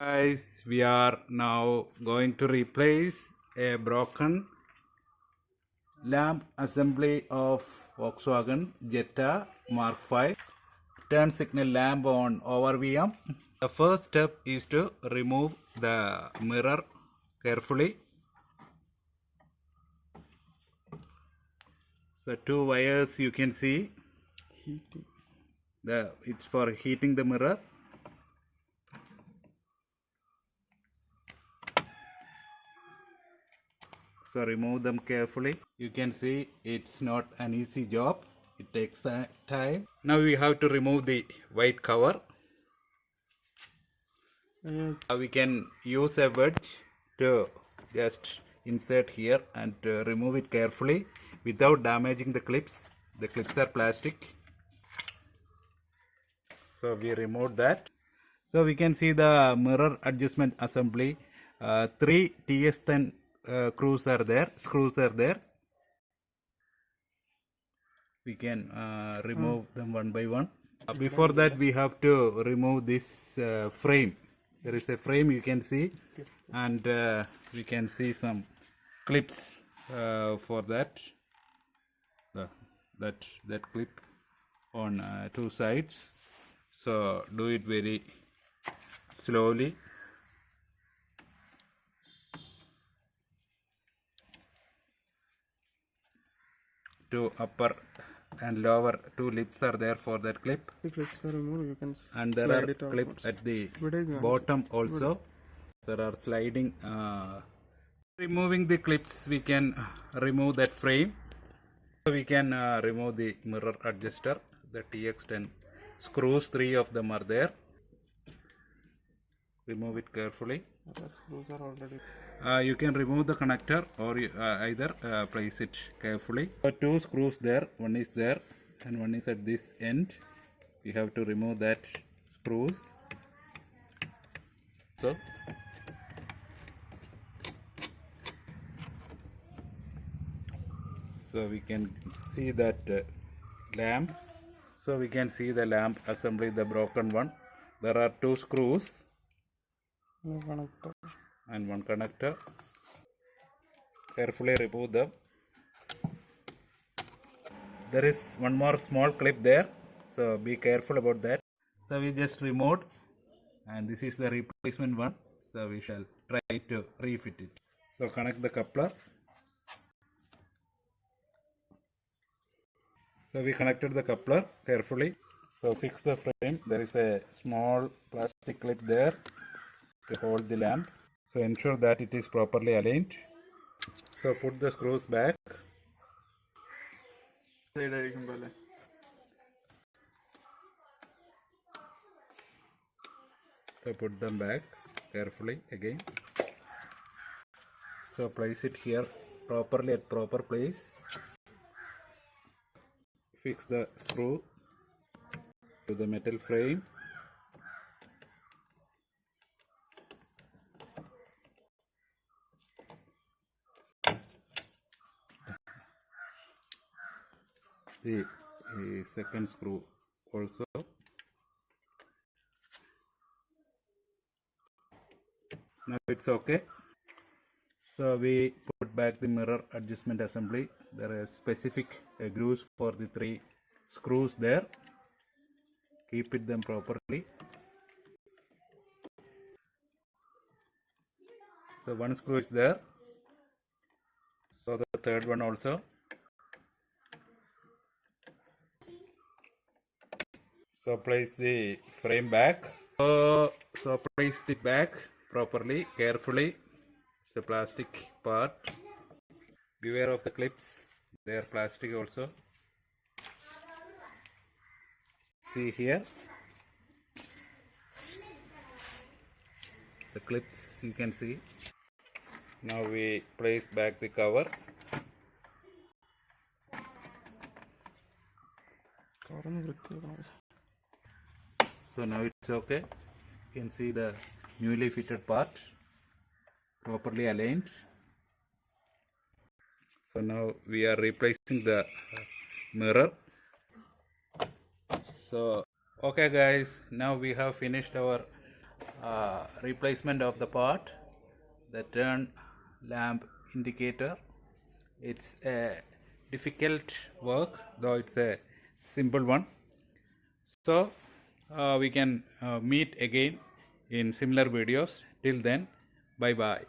Guys, we are now going to replace a broken lamp assembly of Volkswagen Jetta MK5 turn signal lamp on ORVM. The first step is to remove the mirror carefully. So two wires you can see. It's for heating the mirror. So remove them carefully. You can see it's not an easy job. It takes time. Now we have to remove the white cover. We can use a wedge to just insert here and remove it carefully without damaging the clips. The clips are plastic. So we removed that. So we can see the mirror adjustment assembly. 3 TS10 screws are there. We can remove them one by one. Before that, we have to remove this frame. There is a frame you can see, and we can see some clips for that. That clip on two sides. So do it very slowly. Two upper and lower two lips are there for that clip. The clips are removed, you can and there are clips at the bottom also. There are sliding. Removing the clips, we can remove that frame. So we can remove the mirror adjuster, the TX10 screws. 3 of them are there. Remove it carefully. Other screws are already. You can remove the connector or either place it carefully. There are 2 screws there. One is there and one is at this end. We have to remove that screws. So we can see that lamp. So we can see the lamp assembly, the broken one. There are 2 screws and one connector. Carefully remove them. There is one more small clip there, so be careful about that. So we just removed, and this is the replacement one. So we shall try to refit it. So connect the coupler. So we connected the coupler carefully. So fix the frame. There is a small plastic clip there to hold the lamp. So ensure that it is properly aligned. So put the screws back. So put them back carefully again. So place it here properly at proper place. Fix the screw to the metal frame. The second screw also. Now it's okay. So we put back the mirror adjustment assembly. There are specific grooves for the 3 screws there. Keep it them properly. So one screw is there. So the third one also. So place the frame back. So place it back properly, carefully. It's a plastic part. Beware of the clips. They are plastic also. See here. The clips you can see. Now we place back the cover. So now it's okay. You can see the newly fitted part properly aligned. So now we are replacing the mirror. So okay guys, now we have finished our replacement of the part, the turn lamp indicator. It's a difficult work, though it's a simple one. So we can meet again in similar videos. Till then, bye bye.